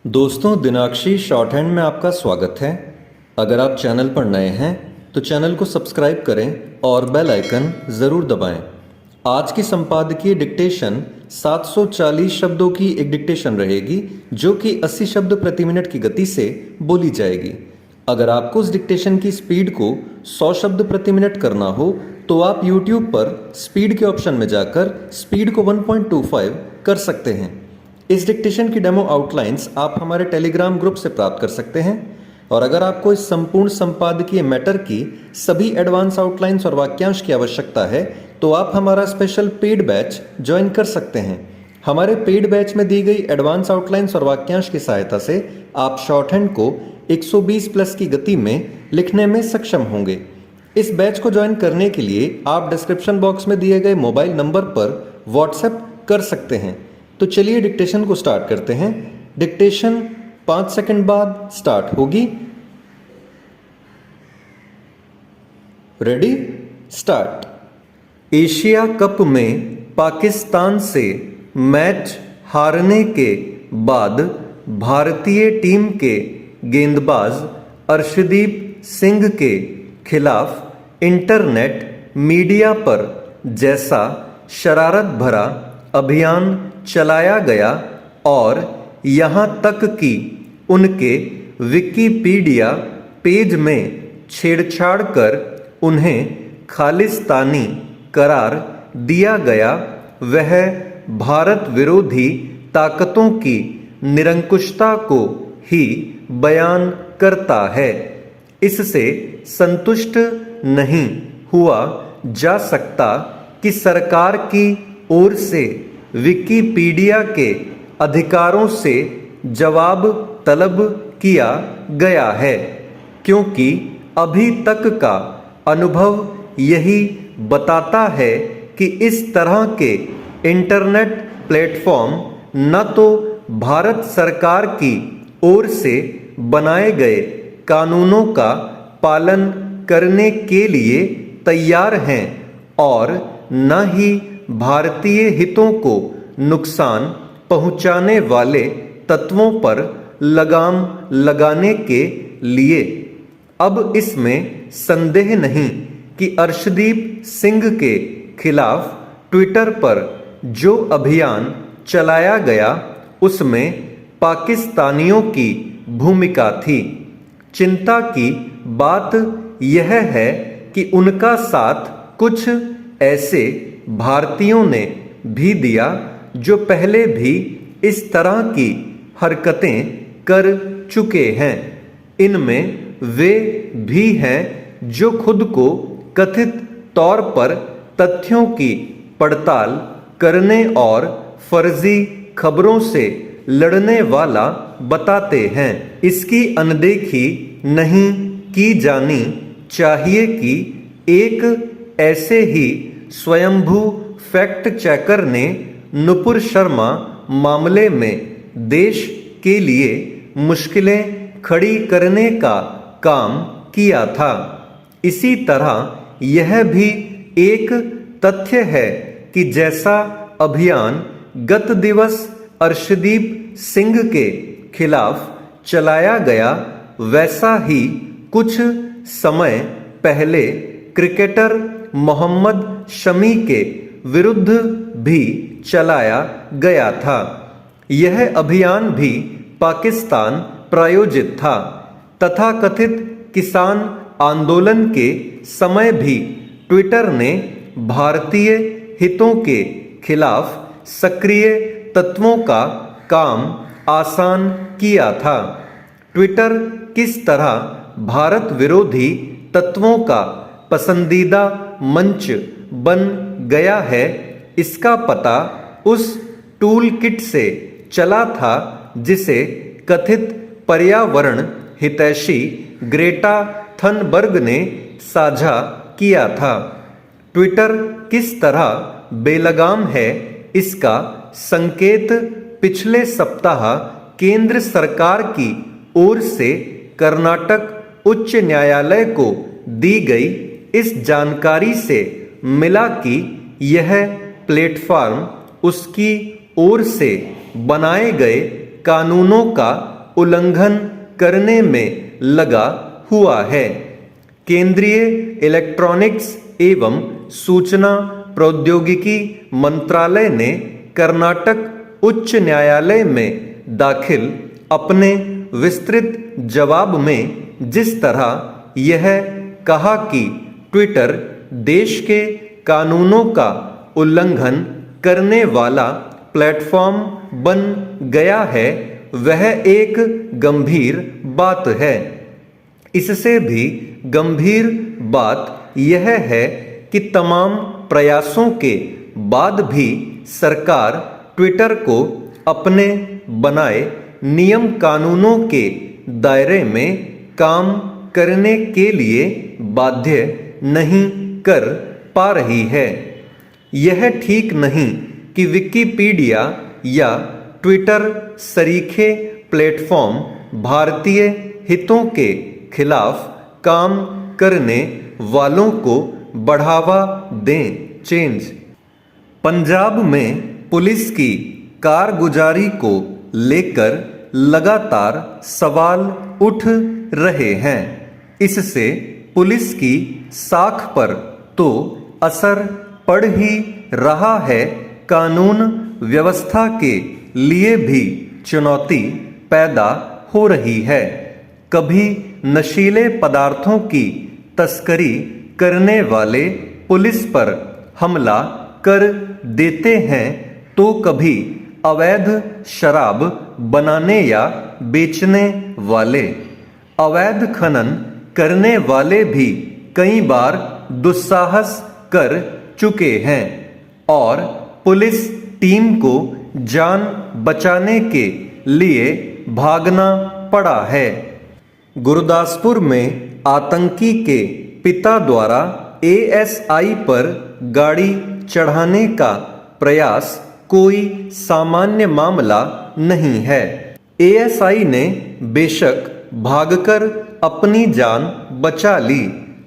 दोस्तों, दिनाक्षी short hand में आपका स्वागत है। अगर आप चैनल पर नए हैं तो चैनल को सब्सक्राइब करें और बेल आइकन ज़रूर दबाएं। आज की संपादकीय डिक्टेशन 740 शब्दों की एक डिक्टेशन रहेगी जो कि 80 शब्द प्रति मिनट की गति से बोली जाएगी। अगर आपको उस डिक्टेशन की स्पीड को 100 शब्द प्रति मिनट करना हो तो आप YouTube पर स्पीड के ऑप्शन में जाकर स्पीड को 1.25 कर सकते हैं। इस डिक्टेशन की डेमो आउटलाइंस आप हमारे टेलीग्राम ग्रुप से प्राप्त कर सकते हैं। और अगर आपको इस संपूर्ण संपादकीय मैटर की सभी एडवांस आउटलाइंस और वाक्यांश की आवश्यकता है तो आप हमारा स्पेशल पेड बैच ज्वाइन कर सकते हैं। हमारे पेड बैच में दी गई एडवांस आउटलाइंस और वाक्यांश की सहायता से आप शॉर्ट हैंड को 120 प्लस की गति में लिखने में सक्षम होंगे। इस बैच को ज्वाइन करने के लिए आप डिस्क्रिप्शन बॉक्स में दिए गए मोबाइल नंबर पर व्हाट्सएप कर सकते हैं। तो चलिए डिक्टेशन को स्टार्ट करते हैं। डिक्टेशन 5 सेकंड बाद स्टार्ट होगी। Ready, start. एशिया कप में पाकिस्तान से मैच हारने के बाद भारतीय टीम के गेंदबाज अर्शदीप सिंह के खिलाफ इंटरनेट मीडिया पर जैसा शरारत भरा अभियान चलाया गया और यहाँ तक कि उनके विकिपीडिया पेज में छेड़छाड़ कर उन्हें खालिस्तानी करार दिया गया, वह भारत विरोधी ताकतों की निरंकुशता को ही बयान करता है। इससे संतुष्ट नहीं हुआ जा सकता कि सरकार की ओर से विकिपीडिया के अधिकारों से जवाब तलब किया गया है, क्योंकि अभी तक का अनुभव यही बताता है कि इस तरह के इंटरनेट प्लेटफॉर्म न तो भारत सरकार की ओर से बनाए गए कानूनों का पालन करने के लिए तैयार हैं और न ही भारतीय हितों को नुकसान पहुंचाने वाले तत्वों पर लगाम लगाने के लिए। अब इसमें संदेह नहीं कि अर्शदीप सिंह के खिलाफ ट्विटर पर जो अभियान चलाया गया उसमें पाकिस्तानियों की भूमिका थी। चिंता की बात यह है कि उनका साथ कुछ ऐसे भारतीयों ने भी दिया जो पहले भी इस तरह की हरकतें कर चुके हैं। इनमें वे भी हैं जो खुद को कथित तौर पर तथ्यों की पड़ताल करने और फर्जी खबरों से लड़ने वाला बताते हैं। इसकी अनदेखी नहीं की जानी चाहिए कि एक ऐसे ही स्वयंभू फैक्ट चेकर ने नुपुर शर्मा मामले में देश के लिए मुश्किलें खड़ी करने का काम किया था। इसी तरह यह भी एक तथ्य है कि जैसा अभियान गत दिवस अर्शदीप सिंह के खिलाफ चलाया गया, वैसा ही कुछ समय पहले क्रिकेटर मोहम्मद शमी के विरुद्ध भी चलाया गया था। यह अभियान भी पाकिस्तान प्रायोजित था। तथाकथित किसान आंदोलन के समय भी ट्विटर ने भारतीय हितों के खिलाफ सक्रिय तत्वों का काम आसान किया था। ट्विटर किस तरह भारत विरोधी तत्वों का पसंदीदा मंच बन गया है, इसका पता उस टूल किट से चला था जिसे कथित पर्यावरण हितैषी ग्रेटा थनबर्ग ने साझा किया था। ट्विटर किस तरह बेलगाम है, इसका संकेत पिछले सप्ताह केंद्र सरकार की ओर से कर्नाटक उच्च न्यायालय को दी गई इस जानकारी से मिला कि यह प्लेटफॉर्म उसकी ओर से बनाए गए कानूनों का उल्लंघन करने में लगा हुआ है। केंद्रीय इलेक्ट्रॉनिक्स एवं सूचना प्रौद्योगिकी मंत्रालय ने कर्नाटक उच्च न्यायालय में दाखिल अपने विस्तृत जवाब में जिस तरह यह कहा कि ट्विटर देश के कानूनों का उल्लंघन करने वाला प्लेटफॉर्म बन गया है, वह एक गंभीर बात है। इससे भी गंभीर बात यह है कि तमाम प्रयासों के बाद भी सरकार ट्विटर को अपने बनाए नियम कानूनों के दायरे में काम करने के लिए बाध्य नहीं कर पा रही है। यह ठीक नहीं कि विकिपीडिया या ट्विटर सरीखे प्लेटफॉर्म भारतीय हितों के खिलाफ काम करने वालों को बढ़ावा दें। चेंज। पंजाब में पुलिस की कारगुजारी को लेकर लगातार सवाल उठ रहे हैं। इससे पुलिस की साख पर तो असर पड़ ही रहा है, कानून व्यवस्था के लिए भी चुनौती पैदा हो रही है। कभी नशीले पदार्थों की तस्करी करने वाले पुलिस पर हमला कर देते हैं, तो कभी अवैध शराब बनाने या बेचने वाले, अवैध खनन करने वाले भी कई बार दुस्साहस कर चुके हैं और पुलिस टीम को जान बचाने के लिए भागना पड़ा है। गुरदासपुर में आतंकी के पिता द्वारा एएसआई पर गाड़ी चढ़ाने का प्रयास कोई सामान्य मामला नहीं है। एएसआई ने बेशक भागकर अपनी जान बचा ली,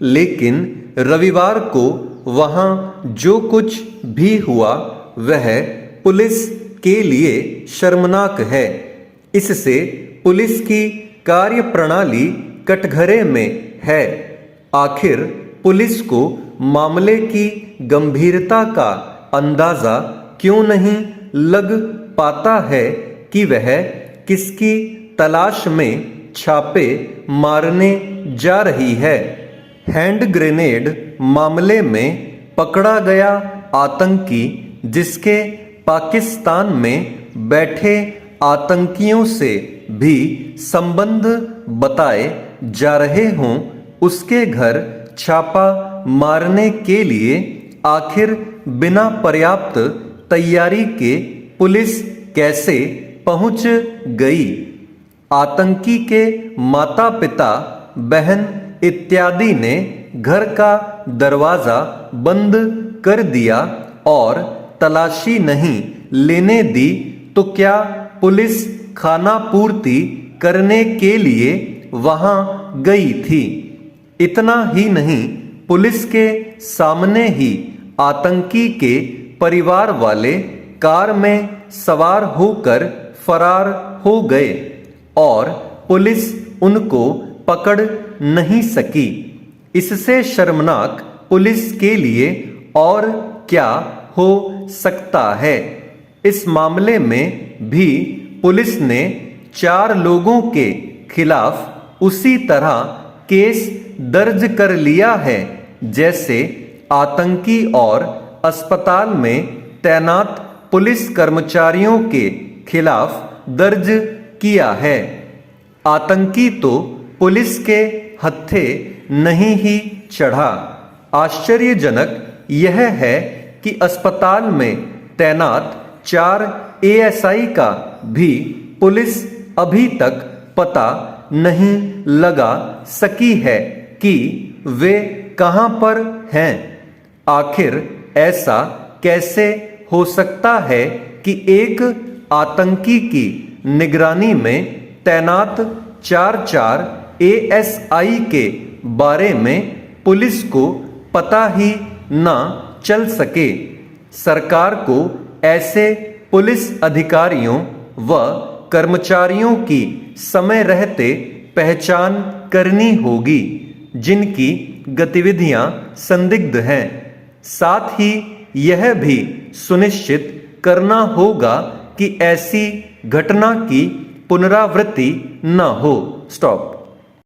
लेकिन रविवार को वहां जो कुछ भी हुआ वह पुलिस के लिए शर्मनाक है। इससे पुलिस की कार्यप्रणाली कटघरे में है। आखिर पुलिस को मामले की गंभीरता का अंदाजा क्यों नहीं लग पाता है कि वह किसकी तलाश में छापे मारने जा रही है। हैंड ग्रेनेड मामले में पकड़ा गया आतंकी, जिसके पाकिस्तान में बैठे आतंकियों से भी संबंध बताए जा रहे हों, उसके घर छापा मारने के लिए आखिर बिना पर्याप्त तैयारी के पुलिस कैसे पहुंच गई? आतंकी के माता पिता, बहन इत्यादि ने घर का दरवाजा बंद कर दिया और तलाशी नहीं लेने दी, तो क्या पुलिस खाना पूर्ति करने के लिए वहां गई थी? इतना ही नहीं, पुलिस के सामने ही आतंकी के परिवार वाले कार में सवार होकर फरार हो गए और पुलिस उनको पकड़ नहीं सकी। इससे शर्मनाक पुलिस के लिए और क्या हो सकता है? इस मामले में भी पुलिस ने 4 लोगों के खिलाफ उसी तरह केस दर्ज कर लिया है जैसे आतंकी और अस्पताल में तैनात पुलिस कर्मचारियों के खिलाफ दर्ज किया है। आतंकी तो पुलिस के हत्थे नहीं ही चढ़ा। आश्चर्यजनक यह है कि अस्पताल में तैनात 4 एएसआई का भी पुलिस अभी तक पता नहीं लगा सकी है कि वे कहां पर हैं। आखिर ऐसा कैसे हो सकता है कि एक आतंकी की निगरानी में तैनात 4 एएसआई के बारे में पुलिस को पता ही ना चल सके? सरकार को ऐसे पुलिस अधिकारियों व कर्मचारियों की समय रहते पहचान करनी होगी जिनकी गतिविधियां संदिग्ध हैं। साथ ही यह भी सुनिश्चित करना होगा कि ऐसी घटना की पुनरावृत्ति न हो। स्टॉप।